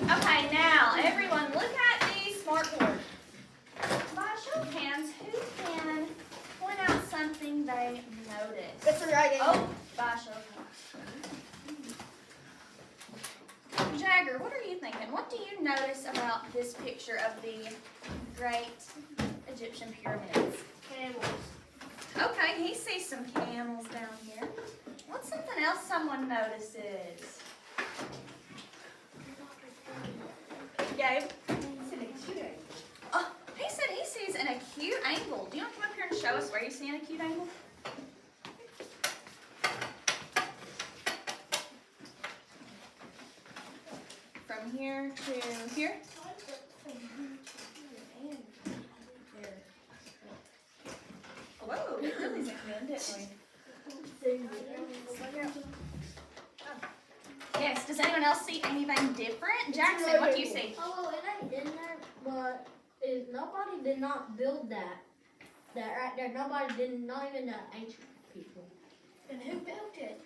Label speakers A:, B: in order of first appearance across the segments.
A: Okay, now everyone look at the smartboard. By a show of hands, who can point out something they noticed?
B: That's the right angle.
A: Oh, by a show of hands. Jagger, what are you thinking? What do you notice about this picture of the great Egyptian pyramids?
B: Camels.
A: Okay, he sees some camels down here. What's something else someone notices? Gabe? Oh, he said he sees an acute angle. Do you want to come up here and show us where you see an acute angle? From here to here? Whoa, we really zoomed in, didn't we? Yes, does anyone else see anything different? Jackson, what do you see?
C: Oh, it ain't in there, but nobody did not build that. That right there, nobody did, not even the ancient people.
B: And who built it?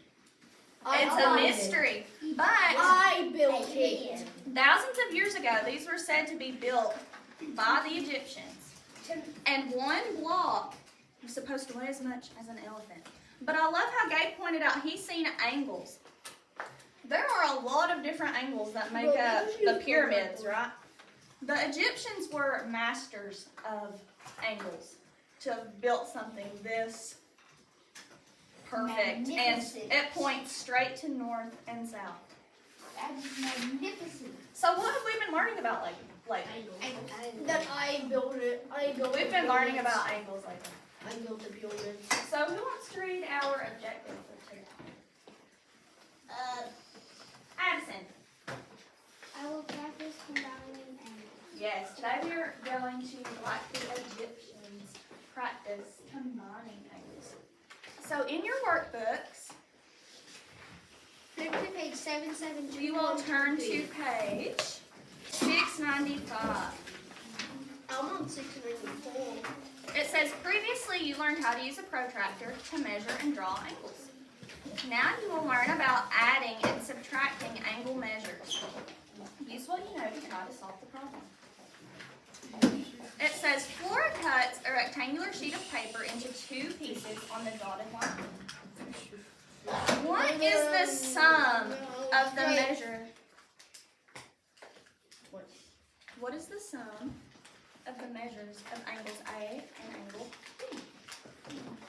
A: It's a mystery, but
B: I built it.
A: thousands of years ago, these were said to be built by the Egyptians. And one block was supposed to weigh as much as an elephant. But I love how Gabe pointed out he's seen angles. There are a lot of different angles that make up the pyramids, right? The Egyptians were masters of angles to have built something this perfect. And it points straight to north and south.
C: That is magnificent.
A: So what have we been learning about lately?
B: That I built it.
A: We've been learning about angles lately.
B: I built the pyramids.
A: So who wants to read our objective for today? Addison.
C: I will practice combining angles.
A: Yes, today we are going to, like the Egyptians, practice combining angles. So in your workbooks,
C: Flip to page 772.
A: you will turn to page 695.
B: I'm on 694.
A: It says, previously you learned how to use a protractor to measure and draw angles. Now you will learn about adding and subtracting angle measures. Use what you know to try to solve the problem. It says, Flora cuts a rectangular sheet of paper into two pieces on the dotted line. What is the sum of the measure? What is the sum of the measures of angles A and angle B?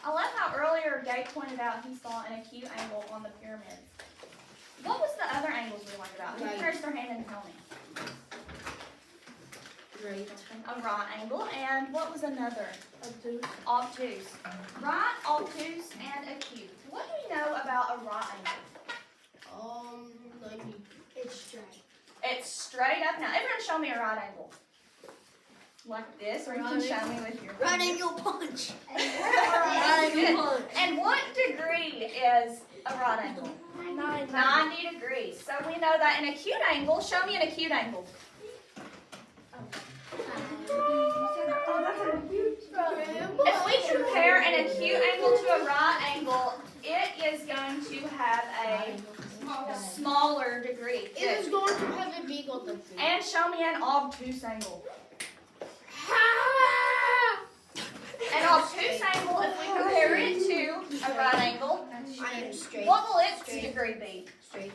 A: I love how earlier Gabe pointed out he saw an acute angle on the pyramids. What was the other angles we learned about? Who can raise their hand and tell me?
B: Right.
A: A right angle, and what was another?
B: Obtuse.
A: Obtuse. Right, obtuse, and acute. What do we know about a right angle?
B: Like
C: It's straight.
A: It's straight up. Now, everyone show me a right angle. Like this, or you can show me with your
B: right
A: finger.
B: angle punch.
A: Right angle punch. And what degree is a right angle? 90 degrees. So we know that an acute angle, show me an acute angle. If we compare an acute angle to a right angle, it is going to have a smaller degree.
B: It is going to have a big on the foot.
A: And show me an obtuse angle. An obtuse angle, if we compare it to a right angle,
B: I am straight.
A: what will its degree be?
B: Straight.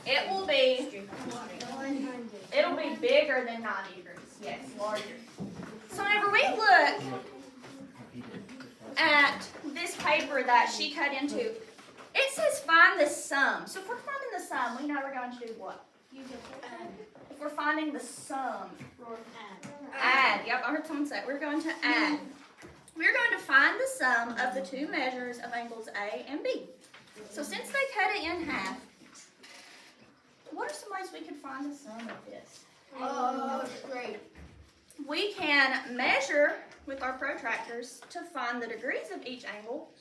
A: It will be, it'll be bigger than 90 degrees. Yes, larger. So whenever we look at this paper that she cut into, it says find the sum. So if we're finding the sum, we know we're going to do what? If we're finding the sum, add. Yep, I heard someone say it. We're going to add. We're going to find the sum of the two measures of angles A and B. So since they cut it in half, what are some ways we could find the sum of this?
B: Straight.
A: We can measure with our protractors to find the degrees of each angle,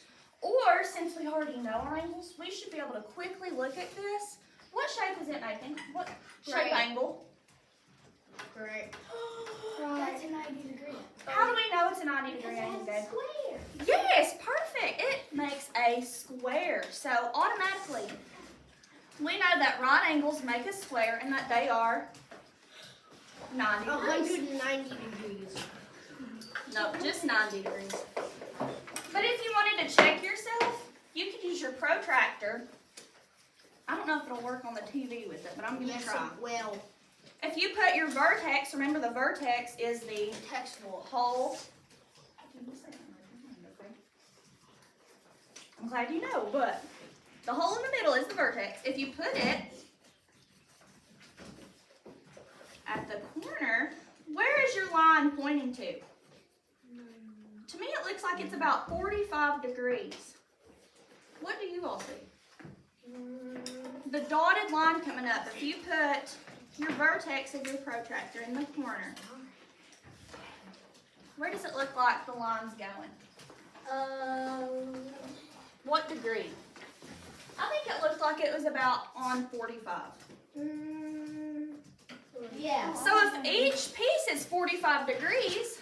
A: or since we already know our angles, we should be able to quickly look at this. What shape is it making? What shape angle?
B: Great.
C: That's a 90 degree.
A: How do we know it's a 90 degree angle, Gabe?
C: Square.
A: Yes, perfect. It makes a square. So automatically, we know that right angles make a square and that they are 90 degrees.
B: 190 degrees.
A: No, just 90 degrees. But if you wanted to check yourself, you could use your protractor. I don't know if it'll work on the TV with it, but I'm going to
B: Yes,
A: try.
B: it will.
A: If you put your vertex, remember the vertex is the
B: Textbook.
A: hole. I'm glad you know, but the hole in the middle is the vertex. If you put it at the corner, where is your line pointing to? To me, it looks like it's about 45 degrees. What do you all see? The dotted line coming up, if you put your vertex of your protractor in the corner, where does it look like the line's going? What degree? I think it looked like it was about on 45.
C: Yeah.
A: So if each piece is 45 degrees,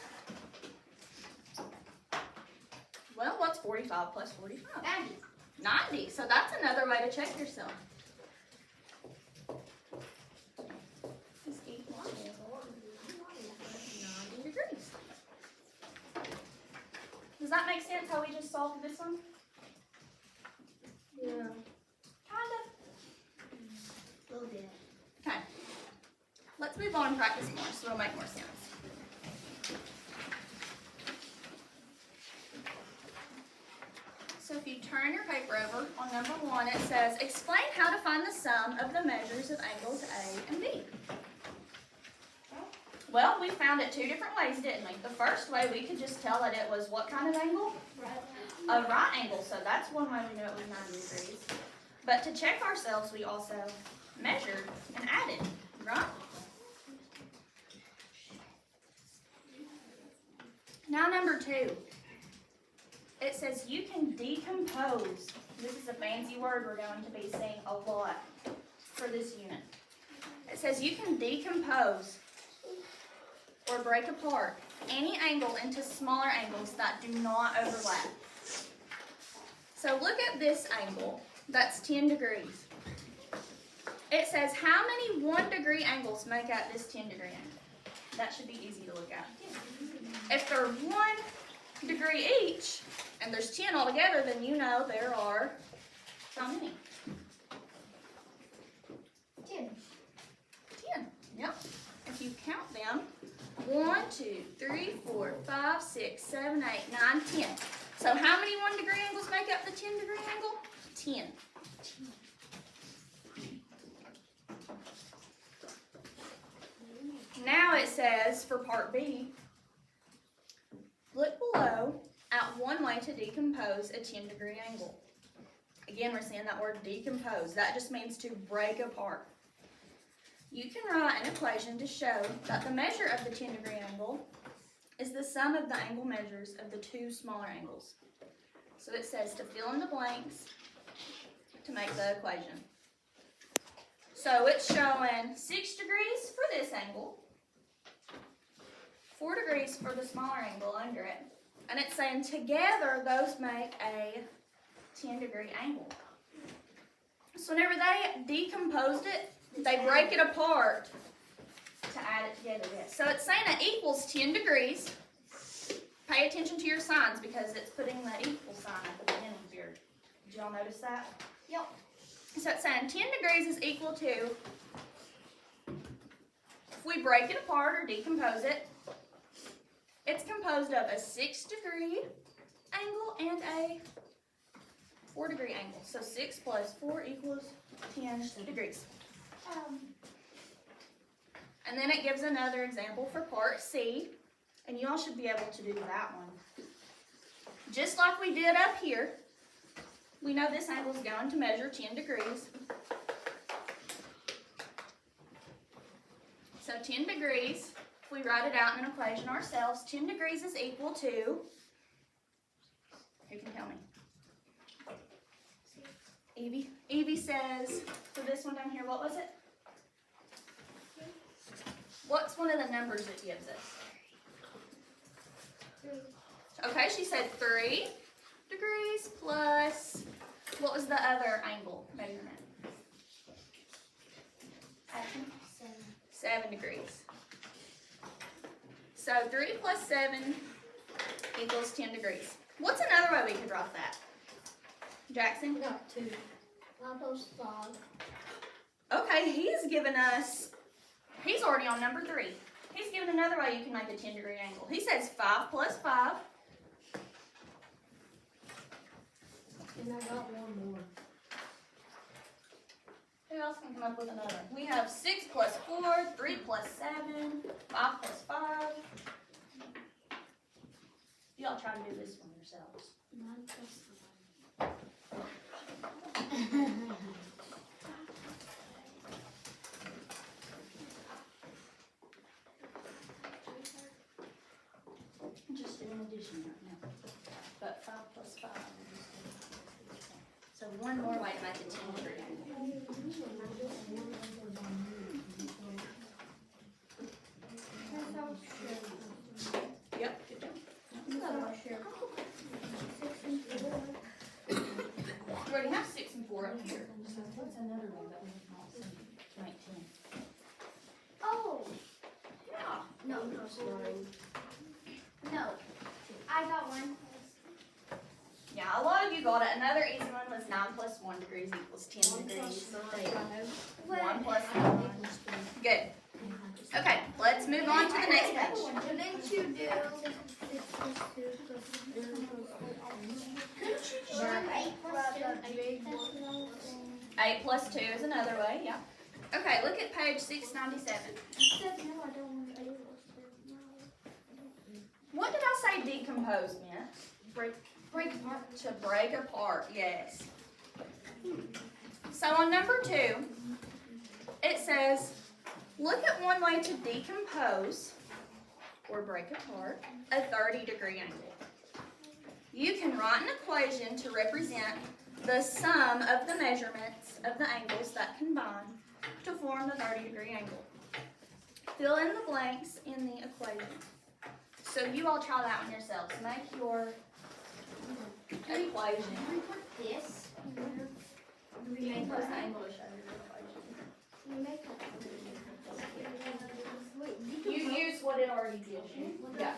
A: well, what's 45 plus 45?
B: 90.
A: 90. So that's another way to check yourself. Is equal 90 degrees. Does that make sense how we just solved this one?
C: Yeah.
A: Kind of.
B: A little bit.
A: Okay. Let's move on and practice more so it'll make more sense. So if you turn your paper over on number 1, it says, explain how to find the sum of the measures of angles A and B. Well, we found it 2 different ways, didn't we? The first way, we could just tell that it was what kind of angle? A right angle. So that's one way we know it was 90 degrees. But to check ourselves, we also measured and added, right? Now number 2. It says you can decompose. This is a fancy word we're going to be seeing a lot for this unit. It says you can decompose or break apart any angle into smaller angles that do not overlap. So look at this angle. That's 10 degrees. It says how many 1 degree angles make up this 10 degree angle? That should be easy to look at. If they're 1 degree each, and there's 10 altogether, then you know there are how many?
B: 10.
A: 10. Yep. If you count them, 1, 2, 3, 4, 5, 6, 7, 8, 9, 10. So how many 1 degree angles make up the 10 degree angle? 10. Now it says for part B, look below at one way to decompose a 10 degree angle. Again, we're seeing that word decompose. That just means to break apart. You can write an equation to show that the measure of the 10 degree angle is the sum of the angle measures of the 2 smaller angles. So it says to fill in the blanks to make the equation. So it's showing 6 degrees for this angle, 4 degrees for the smaller angle under it, and it's saying together those make a 10 degree angle. So whenever they decomposed it, they break it apart to add it together. Yes. So it's saying it equals 10 degrees. Pay attention to your signs because it's putting that equal sign at the beginning here. Did y'all notice that?
B: Yep.
A: So it's saying 10 degrees is equal to, if we break it apart or decompose it, it's composed of a 6 degree angle and a 4 degree angle. So 6 plus 4 equals 10 degrees. And then it gives another example for part C, and you all should be able to do that one. Just like we did up here, we know this angle is going to measure 10 degrees. So 10 degrees, if we write it out in an equation ourselves, 10 degrees is equal to, who can tell me? Evie? Evie says, for this one down here, what was it? What's one of the numbers it gives us? Okay, she said 3 degrees plus, what was the other angle measurement? 7 degrees. So 3 plus 7 equals 10 degrees. What's another way we could write that? Jackson?
C: We got 2. 5 plus 5.
A: Okay, he's already on number 3. He's given another way you can make a 10-degree angle. He says 5 plus 5.
C: And I got one more.
A: Who else can come up with another? We have 6 plus 4, 3 plus 7, 5 plus 5. Y'all try to do this one yourselves.
C: 9 plus 5.
A: Just an addition right now. But 5 plus 5. So one more way to make a 10-degree angle. Yep, good job. You already have 6 and 4 up here. So what's another one that we can also make 10?
B: Oh,
A: Yeah.
B: no. No. I got one.
A: Yeah, a lot of you got it. Another easy one was 9 plus 1 degrees equals 10 degrees. 1 plus 9. Good. Okay, let's move on to the next page.
B: Didn't you do
A: 8 plus 2 is another way, yeah. Okay, look at page 697. What did I say decompose meant?
B: break apart?
A: To break apart, yes. So on number 2, it says, look at one way to decompose or break apart a 30-degree angle. You can write an equation to represent the sum of the measurements of the angles that combine to form the 30-degree angle. Fill in the blanks in the equation. So you all try that one yourselves. Make your equation.
B: This.
A: Decompose the angle to show your equation. You use what it already gives you. Yeah.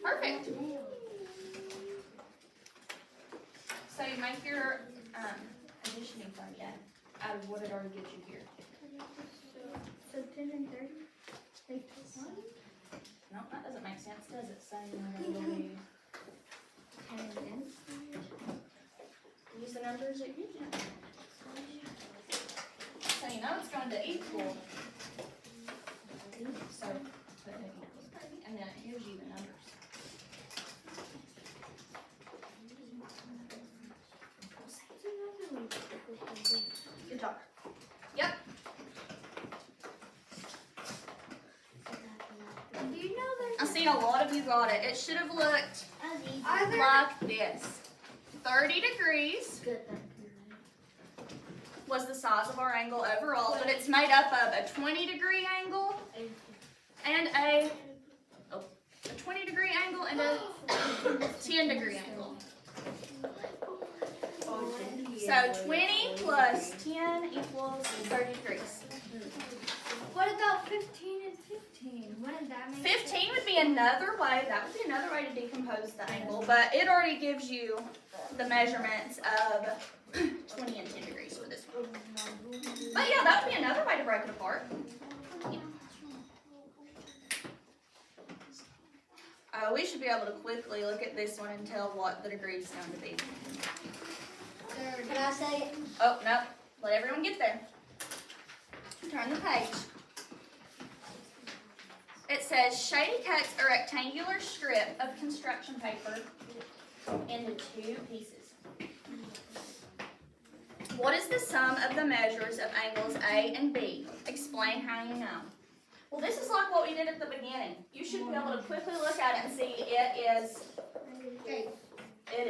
A: Perfect. So you make your additioning function out of what it already gives you here.
B: So 10 and 30?
A: No, that doesn't make sense, does it? So you know, use the numbers that you can. So you know it's going to equal. So put it equals 30, and then it gives you the numbers. Good talk. Yep.
B: Do you know
A: I see a lot of you got it. It should have looked
B: Are
A: like this. 30 degrees was the size of our angle overall, but it's made up of a 20-degree angle and a 20-degree angle and a 10-degree angle. So 20 plus 10 equals 30 degrees.
B: What about 15 and 15? What does that make?
A: 15 would be another way. That would be another way to decompose the angle, but it already gives you the measurements of 20 and 10 degrees for this one. But yeah, that would be another way to break it apart. Yeah. We should be able to quickly look at this one and tell what the degree is going to be.
C: Can I say it?
A: Oh, no. Let everyone get there. Turn the page. It says, Shady cuts a rectangular strip of construction paper into 2 pieces. What is the sum of the measures of angles A and B? Explain how you know. Well, this is like what we did at the beginning. You should be able to quickly look at it and see it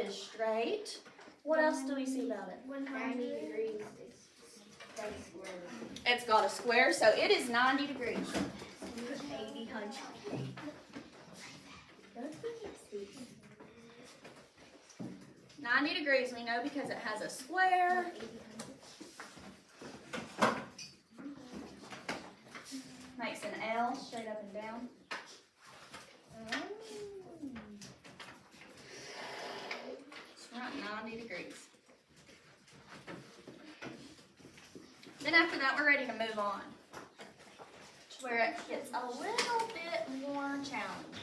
A: is straight. What else do we see about it?
B: 90 degrees.
A: It's got a square, so it is 90 degrees.
B: 80, 100.
A: 90 degrees, we know because it has a square. slice straight up and down. It's right 90 degrees. Then after that, we're ready to move on to where it gets a little bit more challenging.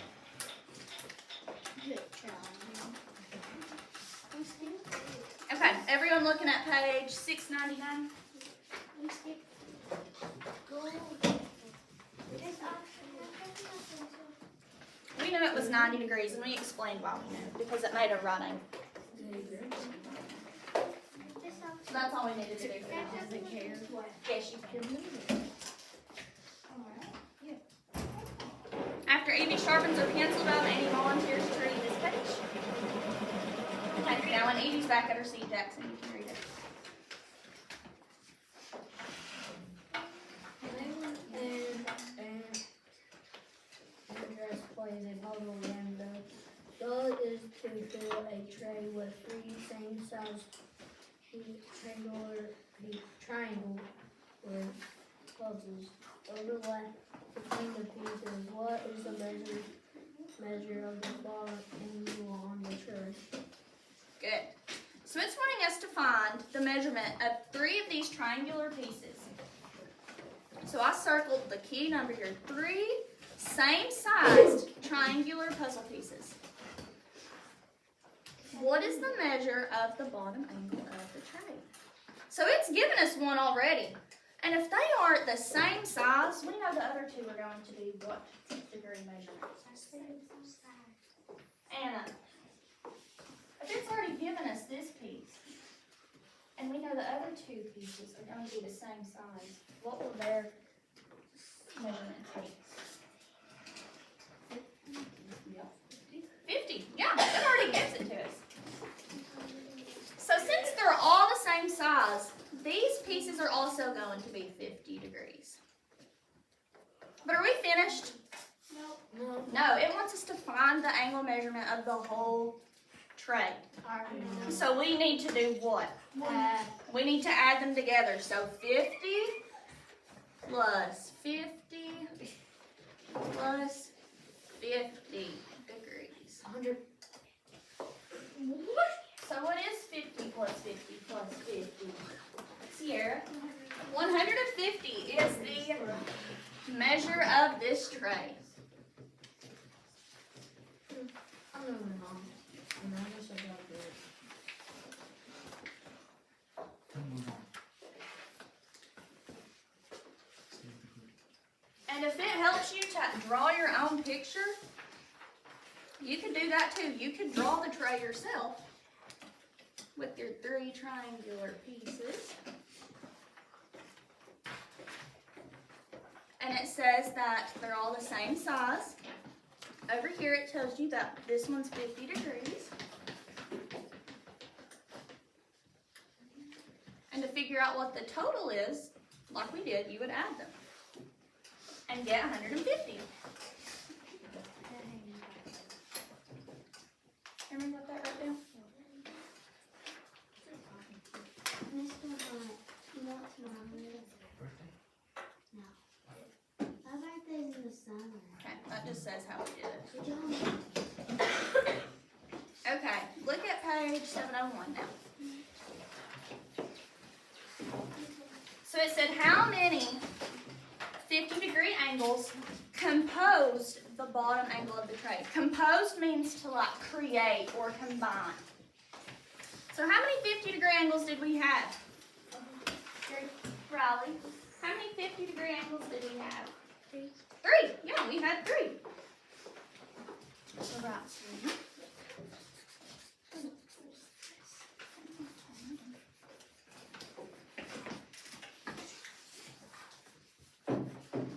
A: Okay, everyone looking at page 699? We knew it was 90 degrees, and we explained why we knew, because it made a right angle. So that's all we needed to do for now. Yes, you can. After Evie sharpens her pencil, down, Annie volunteers to read this page. Okay, now when Evie's back at her seat, Jackson, you can read it.
C: Andress plays a puzzle game. The goal is to fill a tray with 3 same-size triangle puzzles. Overlap between the pieces. What is the measure of the bottom angle on the tray?
A: Good. So it's wanting us to find the measurement of 3 of these triangular pieces. So I circled the key number here. 3 same-sized triangular puzzle pieces. What is the measure of the bottom angle of the tray? So it's given us one already. And if they are the same size, we know the other 2 are going to be what degree measurements? Anna, if it's already given us this piece, and we know the other 2 pieces are going to be the same size, what will their measurements be? 50. Yeah, it already gives it to us. So since they're all the same size, these pieces are also going to be 50 degrees. But are we finished?
C: No.
A: No, it wants us to find the angle measurement of the whole tray. So we need to do what? We need to add them together. So 50 plus 50 plus 50 degrees.
C: 100.
A: So what is 50 plus 50 plus 50? Sierra? 150 is the measure of this tray.
C: I'm moving on. And I wish I got good.
A: And if it helps you to draw your own picture, you could do that too. You could draw the tray yourself with your 3 triangular pieces. And it says that they're all the same size. Over here it tells you that this one's 50 degrees. And to figure out what the total is, like we did, you would add them and get 150. Everyone got that right down? Okay, that just says how we did it. Okay, look at page 701 now. So it said how many 50-degree angles composed the bottom angle of the tray. Composed means to like create or combine. So how many 50-degree angles did we have? Riley, how many 50-degree angles did we have? 3. Yeah, we had 3. So that's 3.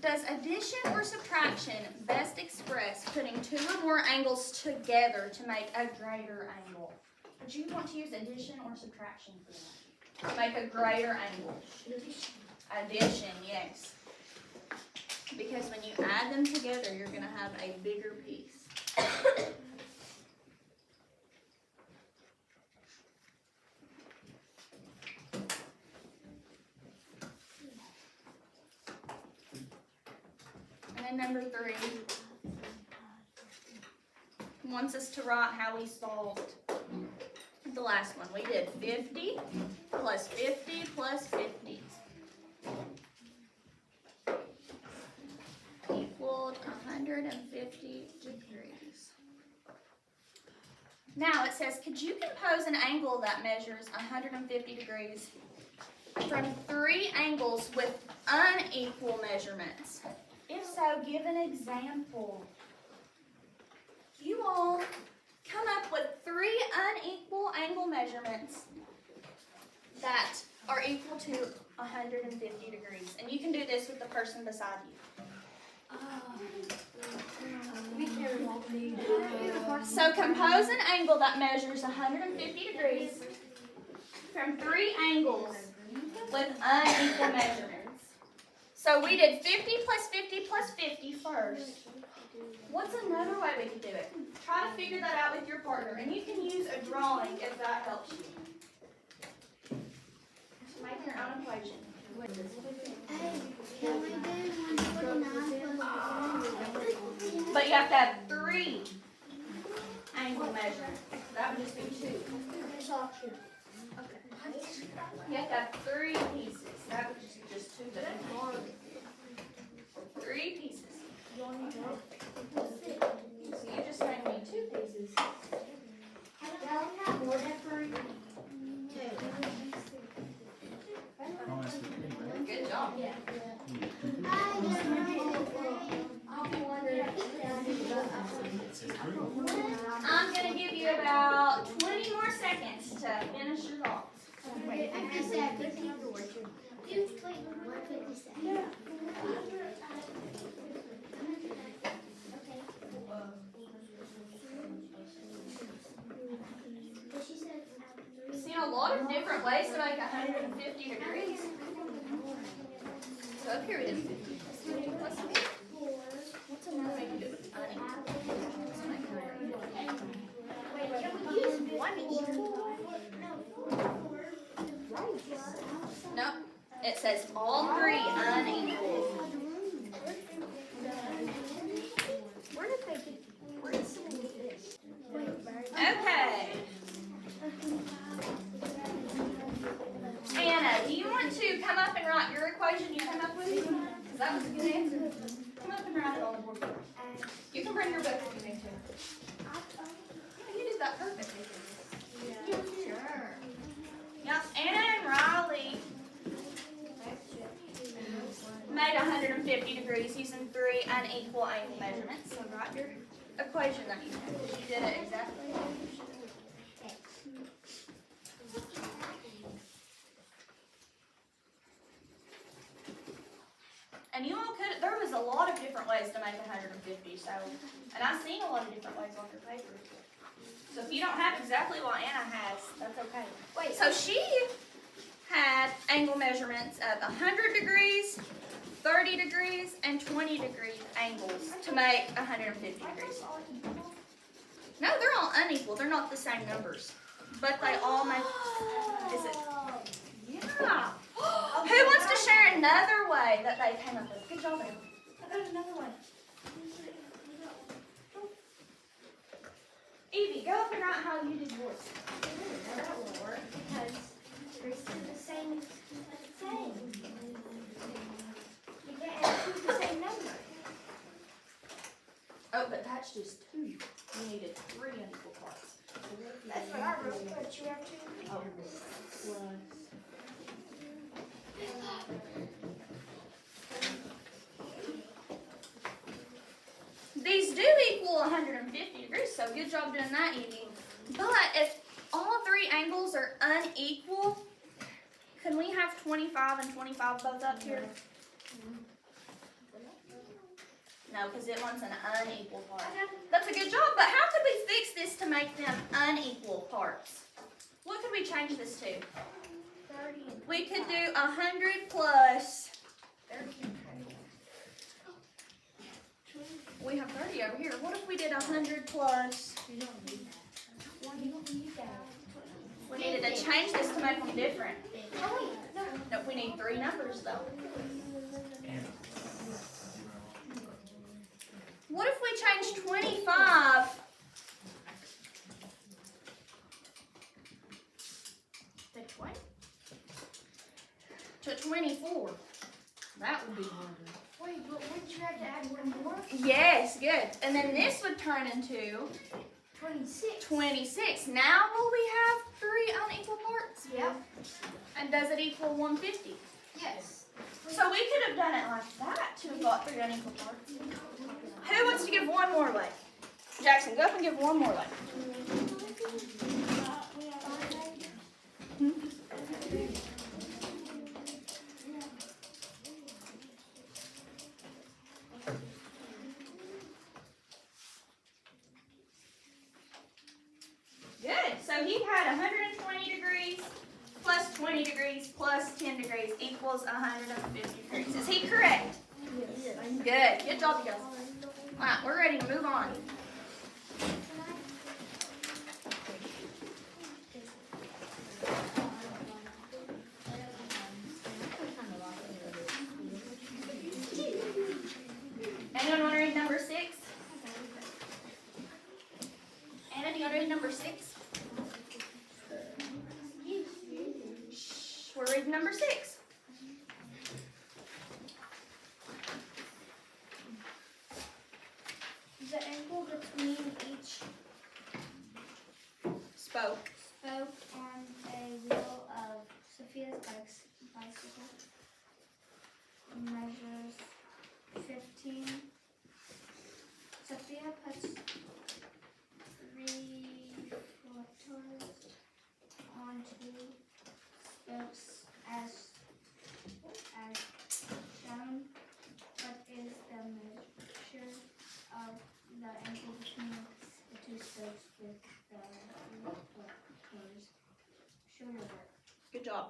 A: Does addition or subtraction best express putting 2 or more angles together to make a greater angle? Would you want to use addition or subtraction for that? To make a greater angle. Addition, yes. Because when you add them together, you're going to have a bigger piece. And then drawing number 3 wants us to write how we solved the last one. We did 50 plus 50 plus 50 equaled 150 degrees. Now it says, could you compose an angle that measures 150 degrees from 3 angles with unequal measurements? If so, give an example. You all come up with 3 unequal angle measurements that are equal to 150 degrees. And you can do this with the person beside you. So compose an angle that measures 150 degrees from 3 angles with unequal measurements. So we did 50 plus 50 plus 50 first. What's another way we could do it? Try to figure that out with your partner, and you can use a drawing if that helps you. Make your own equation. But you have to have 3 angle measurements. That would just be 2. You have to have 3 pieces. That would just be just 2. But 3 pieces. So you just made me 2 pieces. Good job. I'm going to give you about 20 more seconds to finish your thoughts. Seen a lot of different ways to make 150 degrees. So up here we did 50 plus 50. What's another way to do it? Nope. It says all 3 unequal. Okay. Anna, do you want to come up and write your equation you come up with? Because that was a good answer. Come up and write it on the board. You can bring your book if you need to. Yeah, you did that perfectly. Yeah, sure. Yep, Anna and Riley made 150 degrees using 3 unequal angle measurements. So write your equation that you had, because you did it exactly how you should. And you all could, there was a lot of different ways to make 150, so, and I've seen a lot of different ways on your paper. So if you don't have exactly what Anna has, that's okay. Wait, so she had angle measurements of 100 degrees, 30 degrees, and 20 degree angles to make 150 degrees. No, they're all unequal. They're not the same numbers. But they all make, is it? Yeah. Who wants to share another way that they came up with? Good job, Anna. I got another way. Evie, go up and write how you did yours.
B: That won't work because Grace did the same. You can't choose the same number.
A: Oh, but that's just 2. You needed 3 unequal parts.
B: That's what I wrote, but you have to.
A: Oh, plus. These do equal 150 degrees, so good job doing that, Evie. But if all 3 angles are unequal, can we have 25 and 25 both up here? No, because it wants an unequal part. That's a good job, but how could we fix this to make them unequal parts? What could we change this to?
B: 30.
A: We could do 100 plus.
B: 30.
A: We have 30 over here. What if we did 100 plus?
B: You don't need that. You don't need that.
A: We needed to change this to make them different.
B: Oh, wait, no.
A: No, we need 3 numbers though. What if we change 25
B: The 20?
A: to 24? That would be harder.
B: Wait, but wouldn't you have to add one more?
A: Yes, good. And then this would turn into
B: 26.
A: 26. Now will we have 3 unequal parts?
B: Yep.
A: And does it equal 150?
B: Yes.
A: So we could have done it like that to have got 3 unequal parts. Who wants to give one more leg? Jackson, go up and give one more leg. Good. So he had 120 degrees plus 20 degrees plus 10 degrees equals 150 degrees. Is he correct?
C: Yes.
A: Good. Good job, you guys. All right, we're ready to move on. Anyone want to read number 6? Anna, do you want to read number 6? Shh, we're reading number 6.
B: The angle between each
A: Spoke.
B: spoke on a wheel of Sophia's bicycle measures 15. Sophia puts 3 reflectors onto spokes as shown. What is the measure of the angle between the 2 spokes with the reflectors? Show your work.
A: Good job.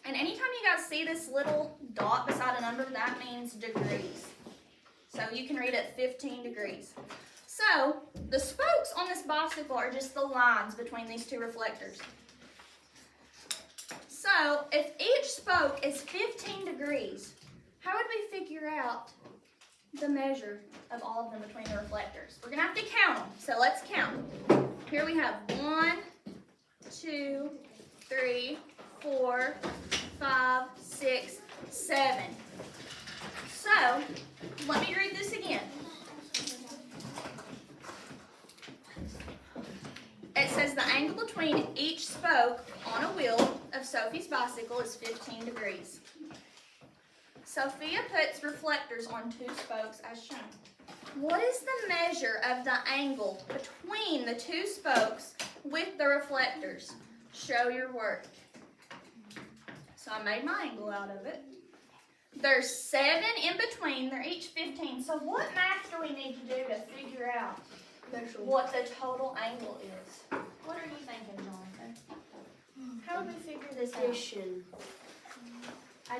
A: And anytime you guys see this little dot beside a number, that means degrees. So you can read it 15 degrees. So the spokes on this bicycle are just the lines between these 2 reflectors. So if each spoke is 15 degrees, how would we figure out the measure of all of them between the reflectors? We're going to have to count them. So let's count. Here we have 1, 2, 3, 4, 5, 6, 7. So, let me read this again. It says the angle between each spoke on a wheel of Sophie's bicycle is 15 degrees. Sophia puts reflectors on 2 spokes as shown. What is the measure of the angle between the 2 spokes with the reflectors? Show your work. So I made my angle out of it. There's 7 in between. They're each 15. So what math do we need to do to figure out what the total angle is? What are you thinking, Jonathan? How would we figure this out?
C: Addition.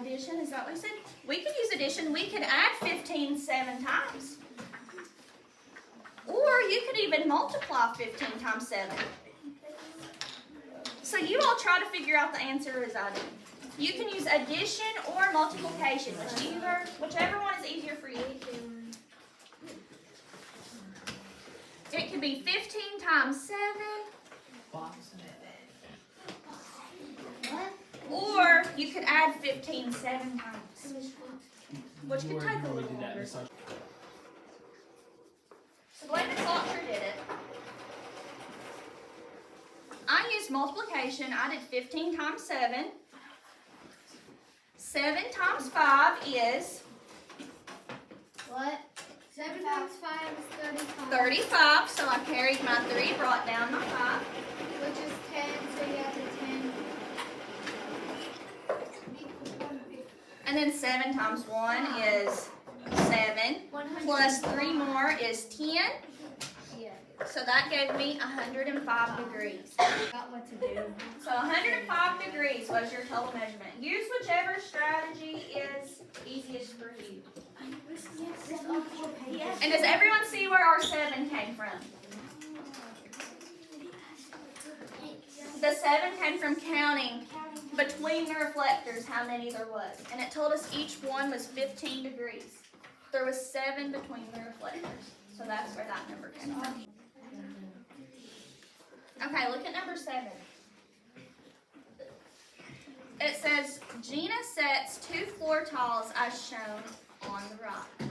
A: Addition, is that what we said? We could use addition. We could add 15 7 times. Or you could even multiply 15 times 7. So you all try to figure out the answer as I do. You can use addition or multiplication, whichever one is easier for you. It could be 15 times 7. Or you could add 15 7 times, which could take a little longer. So the way Miss Lockyer did it, I used multiplication. I did 15 times 7. 7 times 5 is
B: What? 7 times 5 is 35.
A: 35. So I carried my 3, brought down my 5.
B: Which is 10, so you have the 10.
A: And then 7 times 1 is 7. Plus 3 more is 10.
B: Yeah.
A: So that gave me 105 degrees.
B: Got what to do.
A: So 105 degrees was your total measurement. Use whichever strategy is easiest for you. And does everyone see where our 7 came from? The 7 came from counting between the reflectors how many there was. And it told us each one was 15 degrees. there was 7 between the reflectors. So that's where that number came from. Okay, look at number 7. It says Gina sets 2 floor tiles as shown on the right.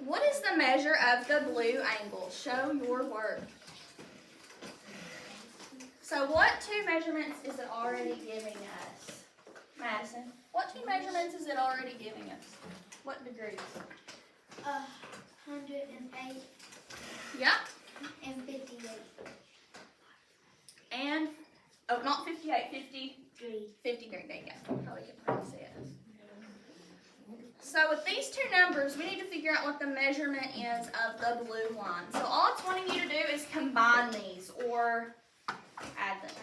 A: What is the measure of the blue angle? Show your work. So what 2 measurements is it already giving us? Madison, what 2 measurements is it already giving us? What degrees?
B: 108
A: Yeah.
B: and 58.
A: And, oh, not 58, 50.
B: 53.
A: There you go. Probably couldn't really see it. So with these 2 numbers, we need to figure out what the measurement is of the blue line. So all it's wanting you to do is combine these or add them.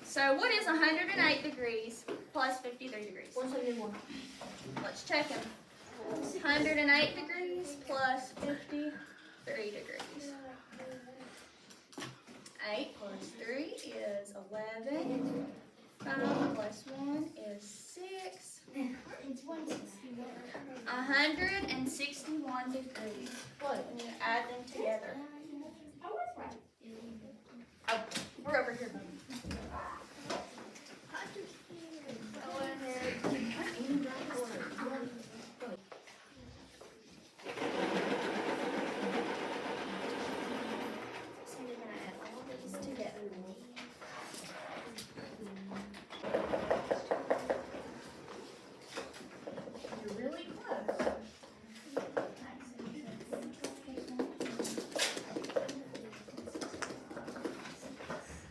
A: So what is 108 degrees plus 53 degrees?
C: 171.
A: Let's check them. 108 degrees plus 53 degrees. 8 plus 3 is 11. 5 plus 1 is 6.
B: It's 161.
A: 161 degrees.
C: What?
A: And you add them together.
B: I was right.
A: Oh, we're over here. So you're gonna add all these together. You're really close.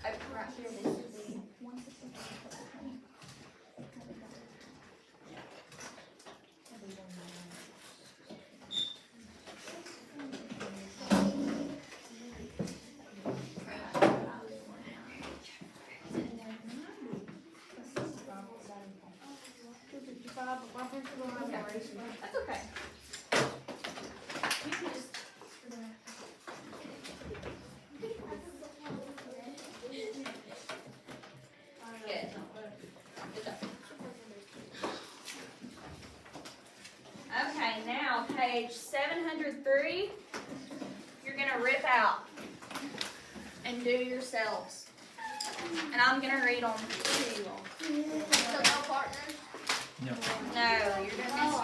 A: Oh, right here, this is the 161. That's okay. You can just Good. Good job. Okay, now page 703, you're going to rip out and do yourselves. And I'm going to read them to you all.
C: So no partners?
D: No.
A: No, you're doing this